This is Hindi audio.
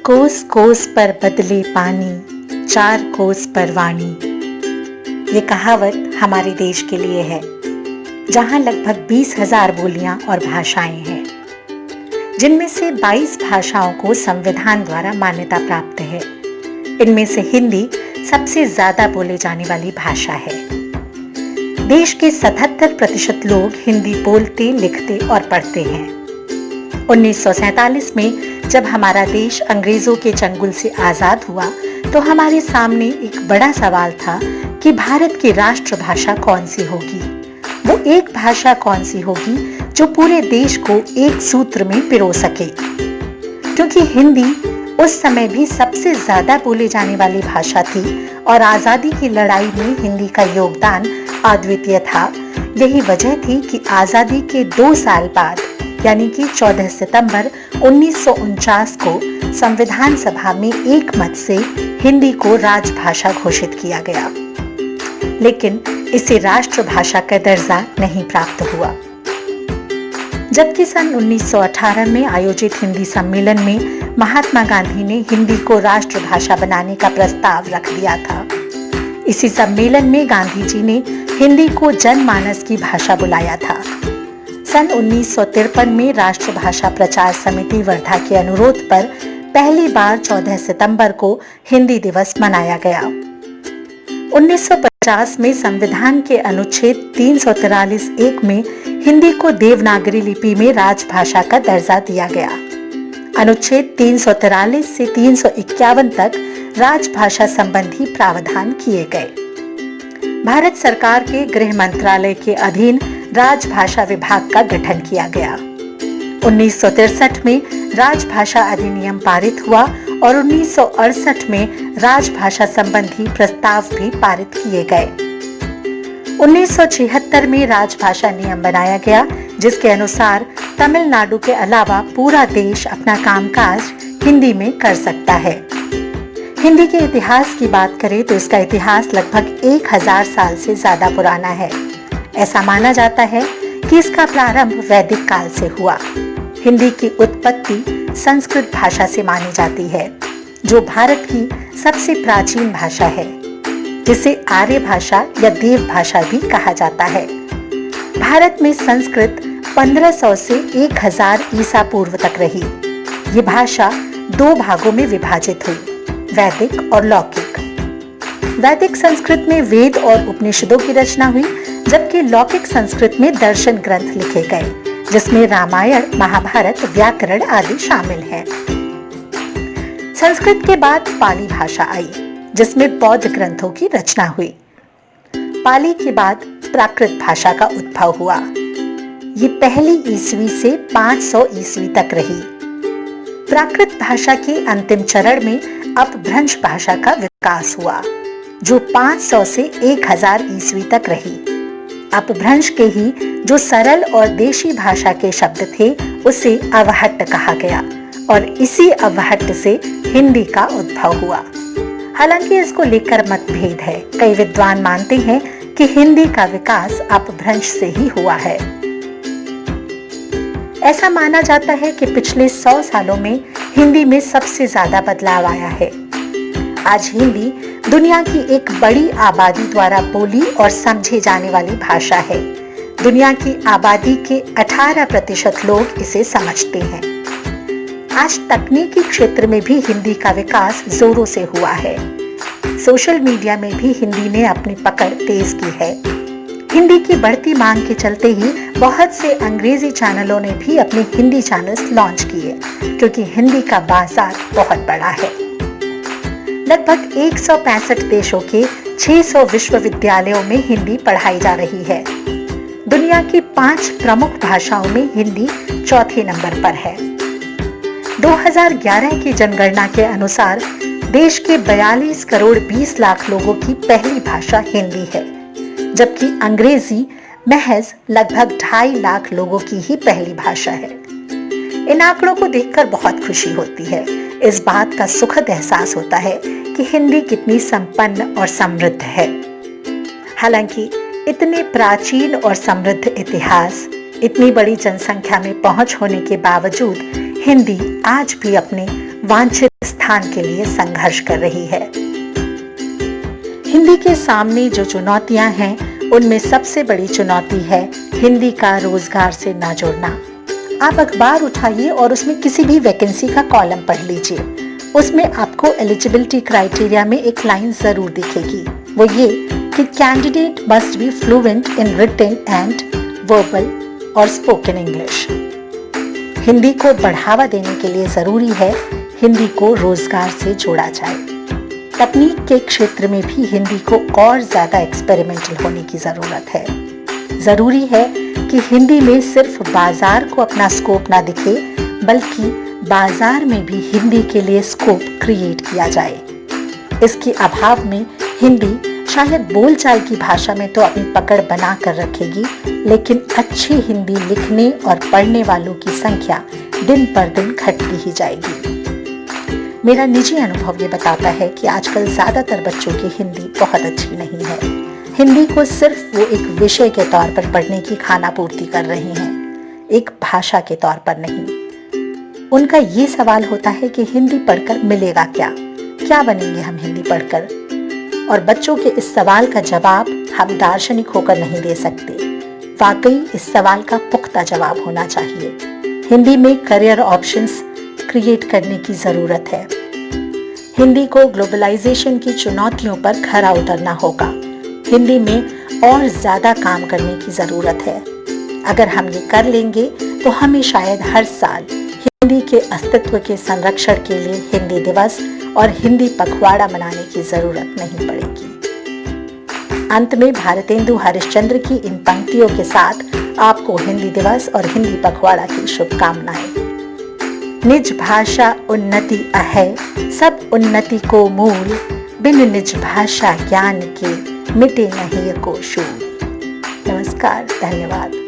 कोस कोस पर बदले पानी, चार कोस पर वाणी। ये कहावत हमारे देश के लिए है, जहां लगभग 20,000 बोलियां और भाषाएं हैं, जिनमें से 22 भाषाओं को संविधान द्वारा मान्यता प्राप्त है। इनमें से हिंदी सबसे ज्यादा बोले जाने वाली भाषा है। देश के 77% लोग हिंदी बोलते, लिखते और पढ़ते हैं। 1947 में जब हमारा देश अंग्रेजों के चंगुल से आजाद हुआ, तो हमारे सामने एक बड़ा सवाल था कि भारत की राष्ट्रभाषा कौन सी होगी। वो एक भाषा कौन सी होगी जो पूरे देश को एक सूत्र में पिरो सके, क्योंकि हिंदी उस समय भी सबसे ज्यादा बोले जाने वाली भाषा थी और आजादी की लड़ाई में हिंदी का योगदान अद्वितीय था। यही वजह थी कि आजादी के 2 साल बाद, यानी कि 14 सितंबर 1949 को संविधान सभा में एक मत से हिंदी को राजभाषा घोषित किया गया, लेकिन इसे राष्ट्रभाषा का दर्जा नहीं प्राप्त हुआ। जबकि सन 1918 में आयोजित हिंदी सम्मेलन में महात्मा गांधी ने हिंदी को राष्ट्रभाषा बनाने का प्रस्ताव रख दिया था। इसी सम्मेलन में गांधी जी ने हिंदी को जनमानस की भाषा बुलाया था। सन 1953 में राष्ट्रभाषा प्रचार समिति वर्धा के अनुरोध पर पहली बार 14 सितंबर को हिंदी दिवस मनाया गया। 1950 में संविधान के अनुच्छेद 343(1) में हिंदी को देवनागरी लिपि में राजभाषा का दर्जा दिया गया। अनुच्छेद 343 से 351 तक राजभाषा संबंधी प्रावधान किए गए। भारत सरकार के गृह मंत्रालय के अधीन राजभाषा विभाग का गठन किया गया। 1963 में राजभाषा अधिनियम पारित हुआ और 1968 में राजभाषा संबंधी प्रस्ताव भी पारित किए गए। 1976 में राजभाषा नियम बनाया गया, जिसके अनुसार तमिलनाडु के अलावा पूरा देश अपना कामकाज हिंदी में कर सकता है। हिंदी के इतिहास की बात करें तो इसका इतिहास लगभग 1000 साल से ज्यादा पुराना है। ऐसा माना जाता है कि इसका प्रारंभ वैदिक काल से हुआ। हिंदी की उत्पत्ति संस्कृत भाषा से मानी जाती है, जो भारत की सबसे प्राचीन भाषा है, जिसे आर्य भाषा या देव भाषा भी कहा जाता है। भारत में संस्कृत 1500 से 1000 ईसा पूर्व तक रही। ये भाषा 2 भागों में विभाजित हुई, वैदिक और लौकिक। वैदिक संस्कृत में वेद और उपनिषदों की रचना हुई, जबकि लौकिक संस्कृत में दर्शन ग्रंथ लिखे गए, जिसमें रामायण, महाभारत, व्याकरण आदि शामिल हैं। संस्कृत के बाद पाली भाषा आई, जिसमें बौद्ध ग्रंथों की रचना हुई। पाली के बाद प्राकृत भाषा का उद्भव हुआ। ये पहली ईस्वी से 500 ईस्वी तक रही। प्राकृत भाषा के अंतिम चरण में अपभ्रंश भाषा का विकास हुआ, जो 500 से 1000 ईस्वी तक रही। अपभ्रंश के ही जो सरल और देशी भाषा के शब्द थे, उसे अवहट्ट कहा गया और इसी अवहट्ट से हिंदी का उद्भव हुआ। हालांकि इसको लेकर मतभेद है। कई विद्वान मानते हैं कि हिंदी का विकास अपभ्रंश से ही हुआ है। ऐसा माना जाता है कि पिछले 100 सालों में हिंदी में सबसे ज्यादा बदलाव आया है। आज हिंदी दुनिया की एक बड़ी आबादी द्वारा बोली और समझे जाने वाली भाषा है। दुनिया की आबादी के 18% लोग इसे समझते हैं। आज तकनीकी क्षेत्र में भी हिंदी का विकास जोरों से हुआ है। सोशल मीडिया में भी हिंदी ने अपनी पकड़ तेज की है। हिंदी की बढ़ती मांग के चलते ही बहुत से अंग्रेजी चैनलों ने भी अपने हिंदी चैनल्स लॉन्च किए, क्योंकि हिंदी का बाजार बहुत बड़ा है। लगभग 165 देशों के 600 विश्वविद्यालयों में हिंदी पढ़ाई जा रही है। दुनिया की 5 प्रमुख भाषाओं में हिंदी चौथे नंबर पर है। 2011 की जनगणना के अनुसार देश के 42 करोड़ 20 लाख लोगों की पहली भाषा हिंदी है, जबकि अंग्रेजी महज लगभग 2.5 लाख लोगों की ही पहली भाषा है। इन आंकड़ों को देखकर बहुत खुशी होती है। इस बात का सुखद एहसास होता है कि हिंदी कितनी संपन्न और समृद्ध है। हालांकि इतने प्राचीन और समृद्ध इतिहास, इतनी बड़ी जनसंख्या में पहुंच होने के बावजूद हिंदी आज भी अपने वांछित स्थान के लिए संघर्ष कर रही है। हिंदी के सामने जो चुनौतियां हैं, उनमें सबसे बड़ी चुनौती है हिंदी का रोजगार से ना जुड़ना। आप अखबार उठाइए और उसमें किसी भी वैकेंसी का कॉलम पढ़ लीजिए। उसमें आपको एलिजिबिलिटी क्राइटेरिया में एक लाइन जरूर दिखेगी, वो ये कि candidate must be fluent in written and verbal और स्पोकन इंग्लिश। हिंदी को बढ़ावा देने के लिए जरूरी है हिंदी को रोजगार से जोड़ा जाए। तकनीक के क्षेत्र में भी हिंदी को और ज्यादा एक्सपेरिमेंटल होने की जरूरत है। जरूरी है कि हिंदी में सिर्फ बाजार को अपना स्कोप ना दिखे, बल्कि बाजार में भी हिंदी के लिए स्कोप क्रिएट किया जाए। इसके अभाव में हिंदी शायद बोलचाल की भाषा में तो अपनी पकड़ बना कर रखेगी, लेकिन अच्छी हिंदी लिखने और पढ़ने वालों की संख्या दिन पर दिन घटती ही जाएगी। मेरा निजी अनुभव ये बताता है कि आजकल ज्यादातर बच्चों की हिंदी बहुत अच्छी नहीं है। हिंदी को सिर्फ वो एक विषय के तौर पर पढ़ने की खानापूर्ति कर रहे हैं, एक भाषा के तौर पर नहीं। उनका ये सवाल होता है कि हिंदी पढ़कर मिलेगा क्या बनेंगे हम हिंदी पढ़कर? और बच्चों के इस सवाल का जवाब हम दार्शनिक होकर नहीं दे सकते। वाकई इस सवाल का पुख्ता जवाब होना चाहिए। हिंदी में करियर ऑप्शंस क्रिएट करने की जरूरत है। हिंदी को ग्लोबलाइजेशन की चुनौतियों पर खरा उतरना होगा। हिंदी में और ज्यादा काम करने की जरूरत है। अगर हम ये कर लेंगे तो हमें शायद हर साल हिंदी के अस्तित्व के संरक्षण के लिए हिंदी दिवस और हिंदी पखवाड़ा मनाने की जरूरत नहीं पड़ेगी। अंत में भारतेंदु हरिश्चंद्र की इन पंक्तियों के साथ आपको हिंदी दिवस और हिंदी पखवाड़ा की शुभकामनाएं। निज भाषा उन्नति अहै, सब उन्नति को मूल, बिन निज भाषा ज्ञान के मिटे नहीं को शूल। नमस्कार, धन्यवाद।